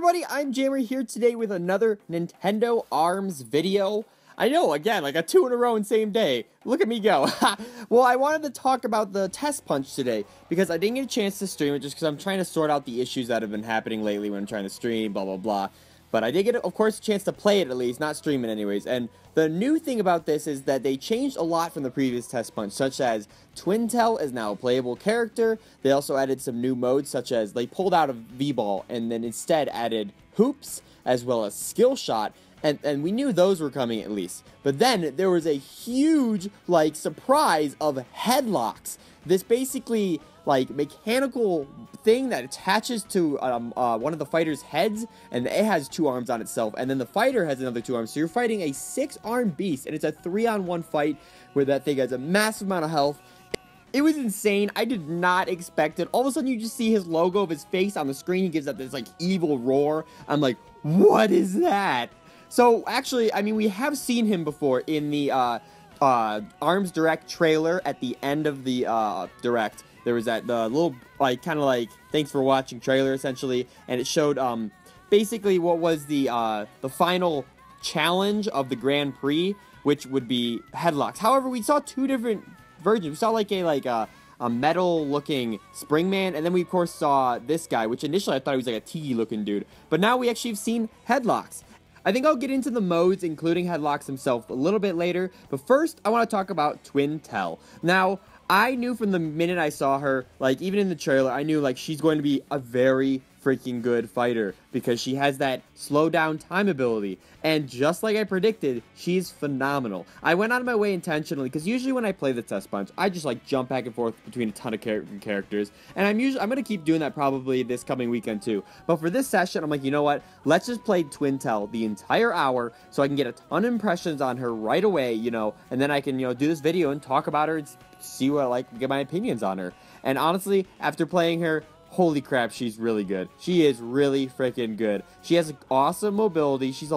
everybody, I'm Jammer here today with another Nintendo ARMS video. I know, again, like a 2 in a row in same day. Look at me go. Well, I wanted to talk about the test punch today because I didn't get a chance to stream it just because I'm trying to sort out the issues that have been happening lately when I'm trying to stream, blah, blah, blah. But I did get, of course, a chance to play it at least, not stream it anyways. And the new thing about this is that they changed a lot from the previous test punch, such as Twintelle is now a playable character. They also added some new modes, such as they pulled out of V-Ball and then instead added hoops, as well as Skillshot. And we knew those were coming at least. But then there was a huge, like, surprise of Hedloks. This basically, like, mechanical thing that attaches to one of the fighter's heads, and it has 2 arms on itself, and then the fighter has another 2 arms. So you're fighting a 6-arm beast, and it's a 3-on-1 fight where that thing has a massive amount of health. It was insane. I did not expect it. All of a sudden, you just see his logo of his face on the screen. He gives up this, like, evil roar. I'm like, what is that? So, actually, I mean, we have seen him before in the ARMS Direct trailer at the end of the Direct. There was that little, like, kind of like, thanks for watching trailer, essentially. And it showed, basically what was the final challenge of the Grand Prix, which would be Hedloks. However, we saw 2 different versions. We saw, like, a metal-looking Springman, and then we, of course, saw this guy, which initially I thought he was, like, a Tiki-looking dude. But now we actually have seen Hedloks. I think I'll get into the modes, including Hedloks himself, a little bit later, but first, I want to talk about Twintelle. Now, I knew from the minute I saw her, like, even in the trailer, I knew, like, she's going to be a very freaking good fighter, because she has that slow down time ability, and just like I predicted, she's phenomenal. I went out of my way intentionally, because usually when I play the test punch, I just, like, jump back and forth between a ton of characters, and I'm going to keep doing that probably this coming weekend too. But for this session, I'm like, you know what, let's just play Twintelle the entire hour, so I can get a ton of impressions on her right away, you know, and then I can, you know, do this video and talk about her and see what I like, get my opinions on her. And honestly, after playing her, holy crap, she's really good. She is really freaking good. She has awesome mobility. She's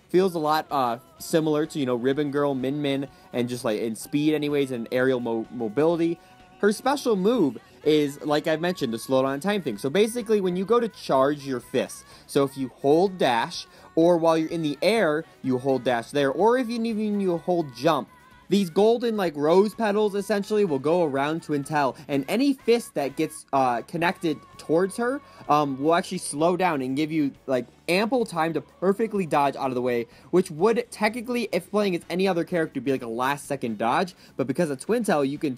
feels a lot similar to, you know, Ribbon Girl, Min Min, and just like in speed anyways, and aerial mobility. Her special move is, like I mentioned, the slow down time thing. So basically, when you go to charge your fists, so if you hold dash, or while you're in the air, you hold dash there, or if you hold jump, these golden, like, rose petals, essentially, will go around Twintelle, and any fist that gets connected towards her will actually slow down and give you, like, ample time to perfectly dodge out of the way, which would technically, if playing as any other character, be like a last-second dodge, but because of Twintelle, you can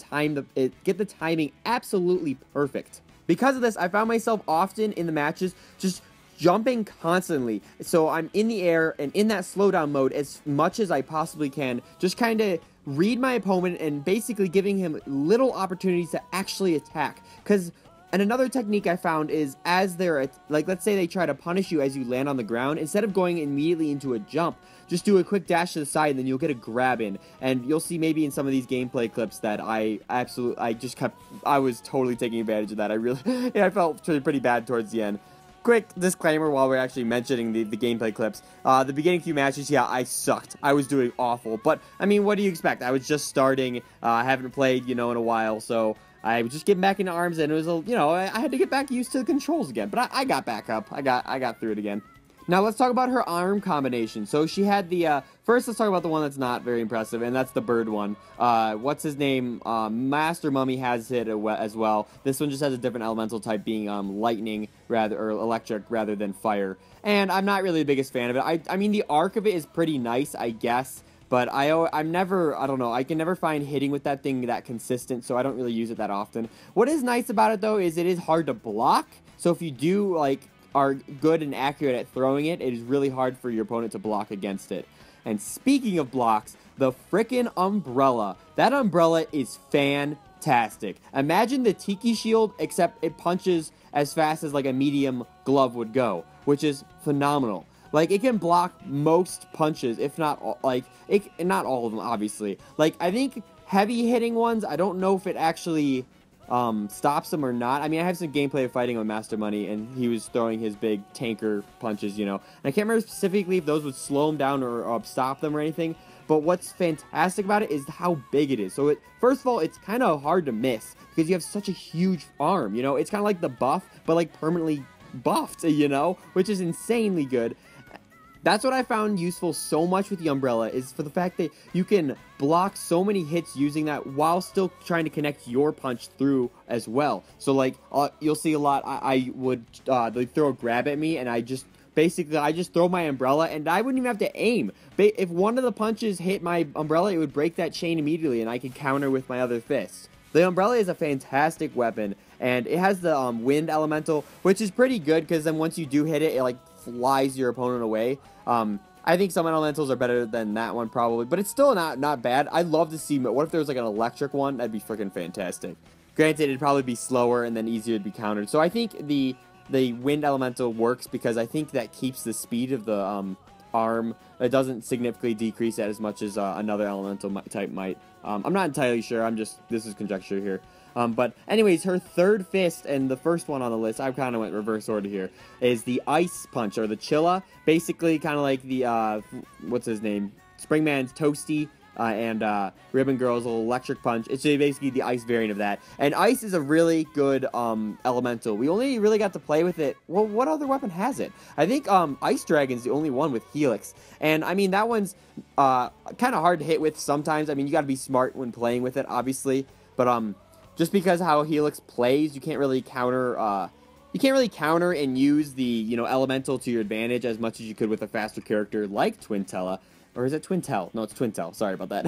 get the timing absolutely perfect. Because of this, I found myself often in the matches just jumping constantly, so I'm in the air and in that slowdown mode as much as I possibly can, just kind of read my opponent and basically giving him little opportunities to actually attack. And another technique I found is, as they're, like, let's say they try to punish you as you land on the ground, instead of going immediately into a jump, just do a quick dash to the side and then you'll get a grab in. And you'll see maybe in some of these gameplay clips that I was totally taking advantage of that. I felt pretty bad towards the end. Quick disclaimer while we're actually mentioning the gameplay clips. The beginning few matches, yeah, I sucked. I was doing awful. But, I mean, what do you expect? I was just starting. I haven't played, you know, in a while. So, I was just getting back into ARMS, and it was, you know, I had to get back used to the controls again. But I got back up. I got through it again. Now, let's talk about her arm combination. So, she had the, first, let's talk about the one that's not very impressive, and that's the bird one. What's his name? Master Mummy has it as well. This one just has a different elemental type, being lightning, or electric, rather than fire. And I'm not really the biggest fan of it. I mean, the arc of it is pretty nice, I guess. But I don't know, I can never find hitting with that thing that consistent, so I don't really use it that often. What is nice about it, though, is it is hard to block. So if you do, like, are good and accurate at throwing it, it is really hard for your opponent to block against it. And speaking of blocks, the frickin' umbrella. That umbrella is fantastic. Imagine the Tiki shield, except it punches as fast as, like, a medium glove would go, which is phenomenal. Like, it can block most punches, if not all, like, not all of them, obviously. Like, I think heavy hitting ones, I don't know if it actually stops them or not. I mean, I have some gameplay of fighting on Master Money, and he was throwing his big tanker punches, you know. And I can't remember specifically if those would slow him down or stop them or anything. But what's fantastic about it is how big it is. So, first of all, it's kind of hard to miss because you have such a huge arm, you know. It's kind of like the buff, but like permanently buffed, you know, which is insanely good. That's what I found useful so much with the umbrella, is for the fact that you can block so many hits using that while still trying to connect your punch through as well. So like, you'll see a lot, I would, they throw a grab at me, and I just throw my umbrella, and I wouldn't even have to aim. If one of the punches hit my umbrella, it would break that chain immediately, and I could counter with my other fist. The umbrella is a fantastic weapon, and it has the wind elemental, which is pretty good, because then once you do hit it, it like flies your opponent away. I think some elementals are better than that one probably, but it's still not bad. I'd love to see, what if there was like an electric one? That'd be freaking fantastic. Granted, it'd probably be slower and then easier to be countered. So I think the wind elemental works because I think that keeps the speed of the arm. It doesn't significantly decrease it as much as another elemental type might. I'm not entirely sure. This is conjecture here. But anyways, her third fist, and the first one on the list, I kind of went reverse order here, is the Ice Punch, or the Chilla. Basically, kind of like the, what's his name? Springman's Toasty, and Ribbon Girl's little Electric Punch. It's basically the ice variant of that. And ice is a really good elemental. We only really got to play with it. Well, what other weapon has it? I think Ice Dragon's the only one with Helix. And I mean, that one's kind of hard to hit with sometimes. I mean, you got to be smart when playing with it, obviously. But just because how Helix plays, you can't really counter and use the, elemental to your advantage as much as you could with a faster character like Twintelle. Or is it Twintelle? No, it's Twintelle. Sorry about that.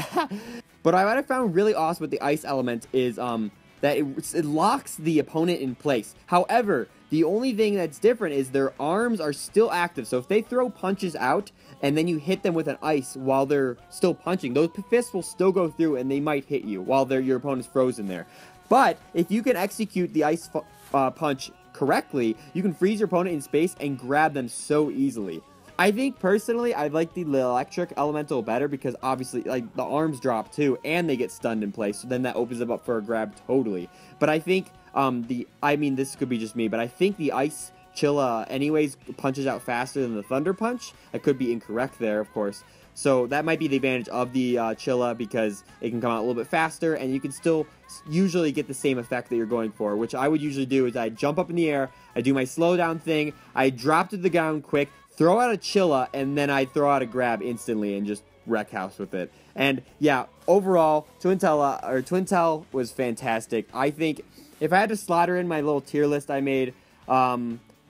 But what I found really awesome with the ice element is that it locks the opponent in place. However, the only thing that's different is their arms are still active. So if they throw punches out and then you hit them with an ice while they're still punching, those fists will still go through and they might hit you while your opponent's frozen there. But if you can execute the ice punch correctly, you can freeze your opponent in space and grab them so easily. I think personally, I like the electric elemental better because obviously, like, the arms drop too, and they get stunned in place. So then that opens them up for a grab totally. But I think this could be just me, but I think the Ice Chilla anyways punches out faster than the Thunder Punch. I could be incorrect there, of course. So that might be the advantage of the Chilla because it can come out a little bit faster, and you can still usually get the same effect that you're going for, which I would usually do is I jump up in the air, I do my slow down thing, I drop to the ground quick, throw out a Chilla, and then I throw out a grab instantly and just wreck house with it. And yeah, overall, Twintelle was fantastic. I think if I had to slot her in my little tier list I made,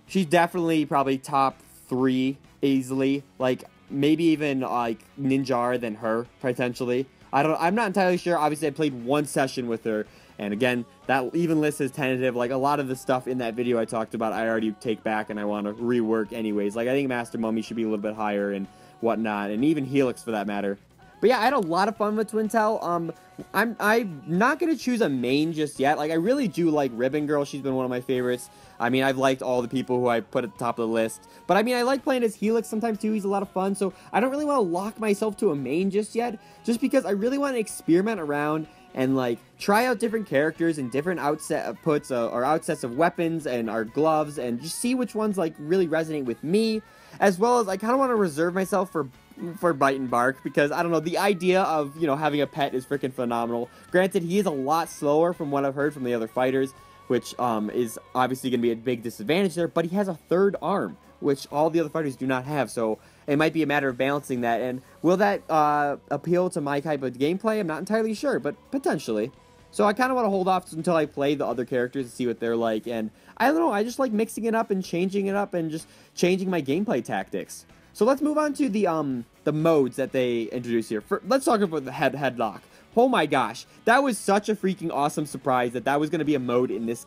she's definitely probably top 3 easily. Like, maybe even like Ninjar than her potentially. I'm not entirely sure. Obviously, I played one session with her, and again, that even list is tentative. Like, a lot of the stuff in that video I talked about, I already take back and I want to rework anyways. Like, I think Master Mummy should be a little bit higher and whatnot, and even Helix for that matter. But yeah, I had a lot of fun with Twintelle. I'm not going to choose a main just yet. Like, I really do like Ribbon Girl. She's been one of my favorites. I mean, I've liked all the people who I put at the top of the list. But I mean, I like playing as Helix sometimes too. He's a lot of fun. So I don't really want to lock myself to a main just yet. Just because I really want to experiment around and like try out different characters and different outputs or outsets of weapons and our gloves and just see which ones like really resonate with me. As well as I kind of want to reserve myself for Bite and Bark, because I don't know, the idea of, having a pet is freaking phenomenal. Granted, he is a lot slower from what I've heard from the other fighters, which is obviously going to be a big disadvantage there, but he has a third arm, which all the other fighters do not have, so it might be a matter of balancing that. And will that appeal to my type of gameplay? I'm not entirely sure, but potentially. So I kind of want to hold off until I play the other characters and see what they're like, and I don't know, I just like mixing it up and changing it up and just changing my gameplay tactics. So let's move on to the modes that they introduced here. Let's talk about the Hedlok. Oh my gosh, that was such a freaking awesome surprise that was going to be a mode in this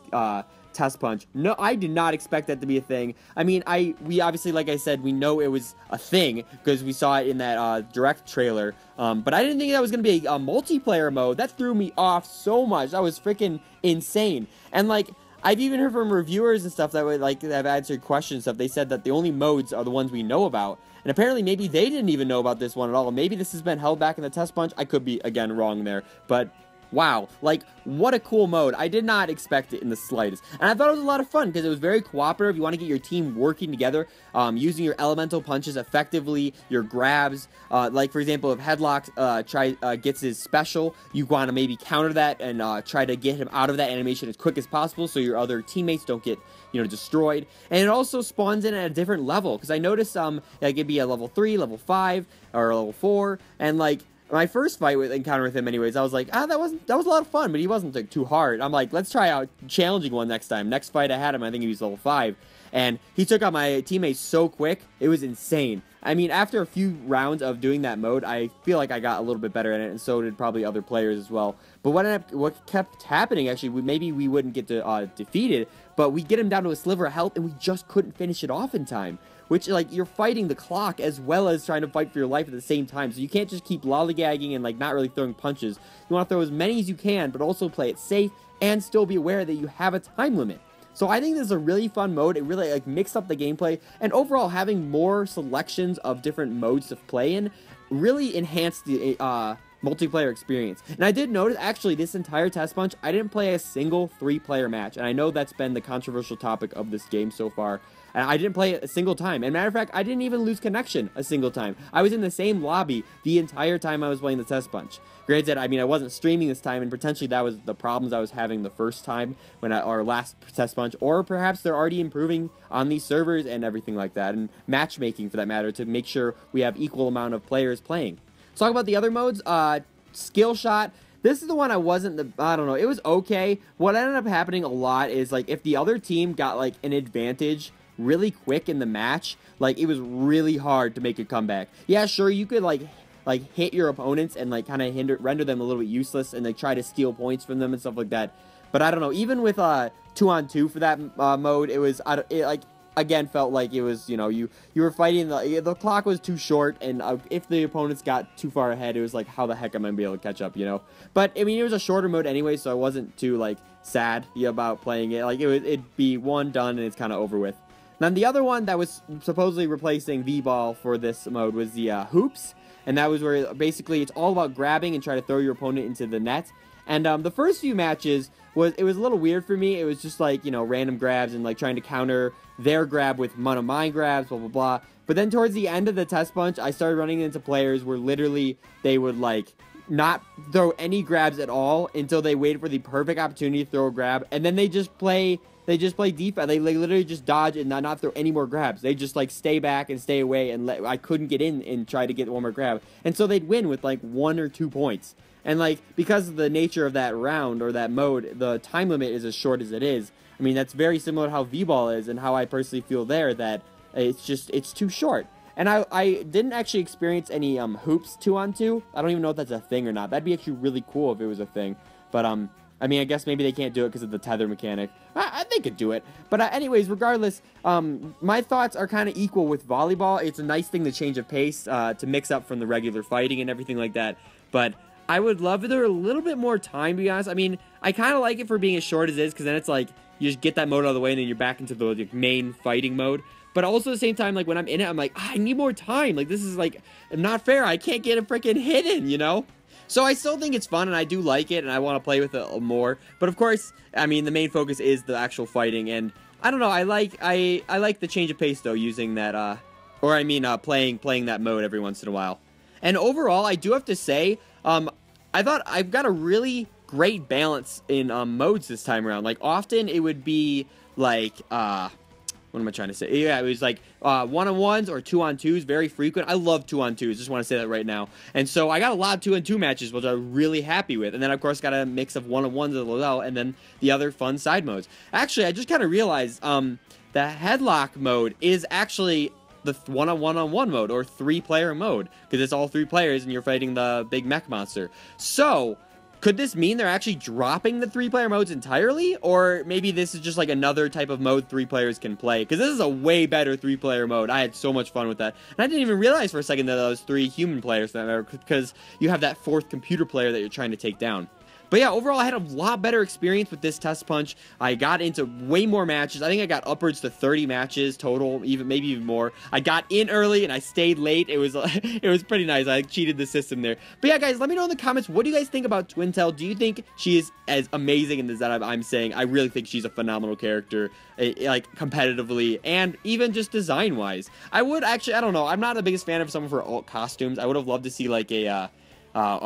Testpunch. No, I did not expect that to be a thing. I mean, we obviously, like I said, we know it was a thing because we saw it in that direct trailer. But I didn't think that was going to be a multiplayer mode. That threw me off so much. That was freaking insane. And like, I've even heard from reviewers and stuff that would have answered questions and stuff. They said that the only modes are the ones we know about. And apparently maybe they didn't even know about this one at all. Maybe this has been held back in the Testpunch. I could be, again, wrong there. But wow, like, what a cool mode. I did not expect it in the slightest. And I thought it was a lot of fun because it was very cooperative. You want to get your team working together, using your elemental punches effectively, your grabs. Like, for example, if Hedlok gets his special, you want to maybe counter that and try to get him out of that animation as quick as possible so your other teammates don't get, destroyed. And it also spawns in at a different level, because I noticed like it'd be a level 3, level 5, or level 4, and like my first encounter with him anyways, I was like, that was a lot of fun, but he wasn't like too hard. I'm like, let's try out challenging one next time. Next fight I had him, I think he was level 5, and he took out my teammates so quick, it was insane. I mean, after a few rounds of doing that mode, I feel like I got a little bit better at it, and so did probably other players as well. But what kept happening, actually, maybe we wouldn't get to defeat it, but we get him down to a sliver of health, and we just couldn't finish it off in time. Which, like, you're fighting the clock as well as trying to fight for your life at the same time. So you can't just keep lollygagging and, like, not really throwing punches. You want to throw as many as you can, but also play it safe and still be aware that you have a time limit. So I think this is a really fun mode. It really, like, mixed up the gameplay. And overall, having more selections of different modes to play in really enhanced the multiplayer experience. And I did notice, actually, this entire test punch, I didn't play a single 3-player match. And I know that's been the controversial topic of this game so far. And I didn't play it a single time. And matter of fact, I didn't even lose connection a single time. I was in the same lobby the entire time I was playing the test punch. Granted, I mean, I wasn't streaming this time, and potentially that was the problems I was having the first time when our last test punch, or perhaps they're already improving on these servers and everything like that, and matchmaking for that matter, to make sure we have equal amount of players playing. Let's talk about the other modes. Skillshot. This is the one I don't know, it was okay. What ended up happening a lot is, like, if the other team got, like, an advantage really quick in the match, like, it was really hard to make a comeback. Yeah, sure, you could like hit your opponents and like kind of render them a little bit useless and like try to steal points from them and stuff like that. But I don't know, even with 2-on-2 for that mode, it was like, again, felt like it was, you were fighting, the clock was too short, and if the opponents got too far ahead, it was like, how the heck am I gonna be able to catch up, But I mean, it was a shorter mode anyway, so I wasn't too like sad about playing it. Like, it'd be one done and it's kind of over with. Then the other one that was supposedly replacing V-Ball for this mode was the hoops, and that was where basically it's all about grabbing and try to throw your opponent into the net. And the first few matches was a little weird for me. It was just like, random grabs and like trying to counter their grab with one of my grabs, blah blah blah. But then towards the end of the test punch, I started running into players where literally they would like not throw any grabs at all until they waited for the perfect opportunity to throw a grab, and then they just play defense. They literally just dodge and not throw any more grabs. They just like stay back and stay away, and I couldn't get in and try to get one more grab. And so they'd win with like 1 or 2 points. And like, because of the nature of that round or that mode, the time limit is as short as it is. I mean, that's very similar to how V-Ball is, and how I personally feel there, that it's too short. And I didn't actually experience any hoops 2-on-2. I don't even know if that's a thing or not. That'd be actually really cool if it was a thing. But I mean, I guess maybe they can't do it because of the tether mechanic. They could do it. But anyways, regardless, my thoughts are kind of equal with volleyball. It's a nice thing to change of pace, to mix up from the regular fighting and everything like that. But I would love there a little bit more time, to be honest. I mean, I kind of like it for being as short as it is, because then it's like, you just get that mode out of the way, and then you're back into the main fighting mode. But also at the same time, like, when I'm in it, I'm like, I need more time. Like, this is, like, not fair. I can't get a freaking hit in, So I still think it's fun, and I do like it, and I want to play with it more. But of course, I mean, the main focus is the actual fighting, and I don't know, I like the change of pace, though, using that, playing that mode every once in a while. And overall, I do have to say, I thought I've got a really great balance in modes this time around. Like, often it would be like, what am I trying to say? Yeah, it was like 1-on-1s or 2-on-2s, very frequent. I love 2-on-2s, just want to say that right now. And so I got a lot of 2-on-2 matches, which I'm really happy with. And then, of course, got a mix of 1-on-1s as well, and then the other fun side modes. Actually, I just kind of realized the Hedlok mode is actually the 1-on-1-on-1 mode, or 3-player mode, because it's all 3 players and you're fighting the big mech monster. So could this mean they're actually dropping the 3-player modes entirely? Or maybe this is just like another type of mode 3 players can play? Because this is a way better 3-player mode. I had so much fun with that. And I didn't even realize for a second that those 3 human players, because you have that 4th computer player that you're trying to take down. But yeah, overall, I had a lot better experience with this test punch. I got into way more matches. I think I got upwards to 30 matches total, maybe even more. I got in early and I stayed late. It was it was pretty nice. I cheated the system there. But yeah, guys, let me know in the comments, what do you guys think about Twintelle? Do you think she is as amazing as that I'm saying? I really think she's a phenomenal character, like competitively and even just design-wise. I would actually, I don't know, I'm not the biggest fan of some of her alt costumes. I would have loved to see like a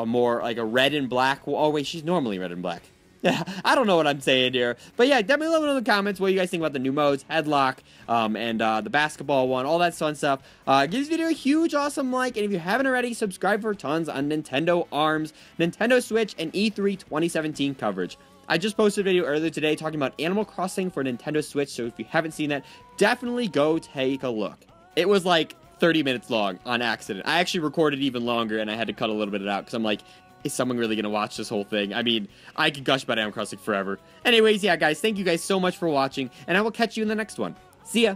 more like a red and black. Oh wait, she's normally red and black. Yeah, I don't know what I'm saying here. But yeah, definitely let me know in the comments what you guys think about the new modes, Hedlok, and the basketball one, all that fun stuff. Give this video a huge, awesome like, and if you haven't already, subscribe for tons on Nintendo ARMS, Nintendo Switch, and E3 2017 coverage. I just posted a video earlier today talking about Animal Crossing for Nintendo Switch, so if you haven't seen that, definitely go take a look. It was like 30 minutes long on accident. I actually recorded even longer, and I had to cut a little bit of it out, because I'm like, is someone really going to watch this whole thing? I mean, I could gush about Animal Crossing forever. Anyways, yeah, guys, thank you guys so much for watching, and I will catch you in the next one. See ya!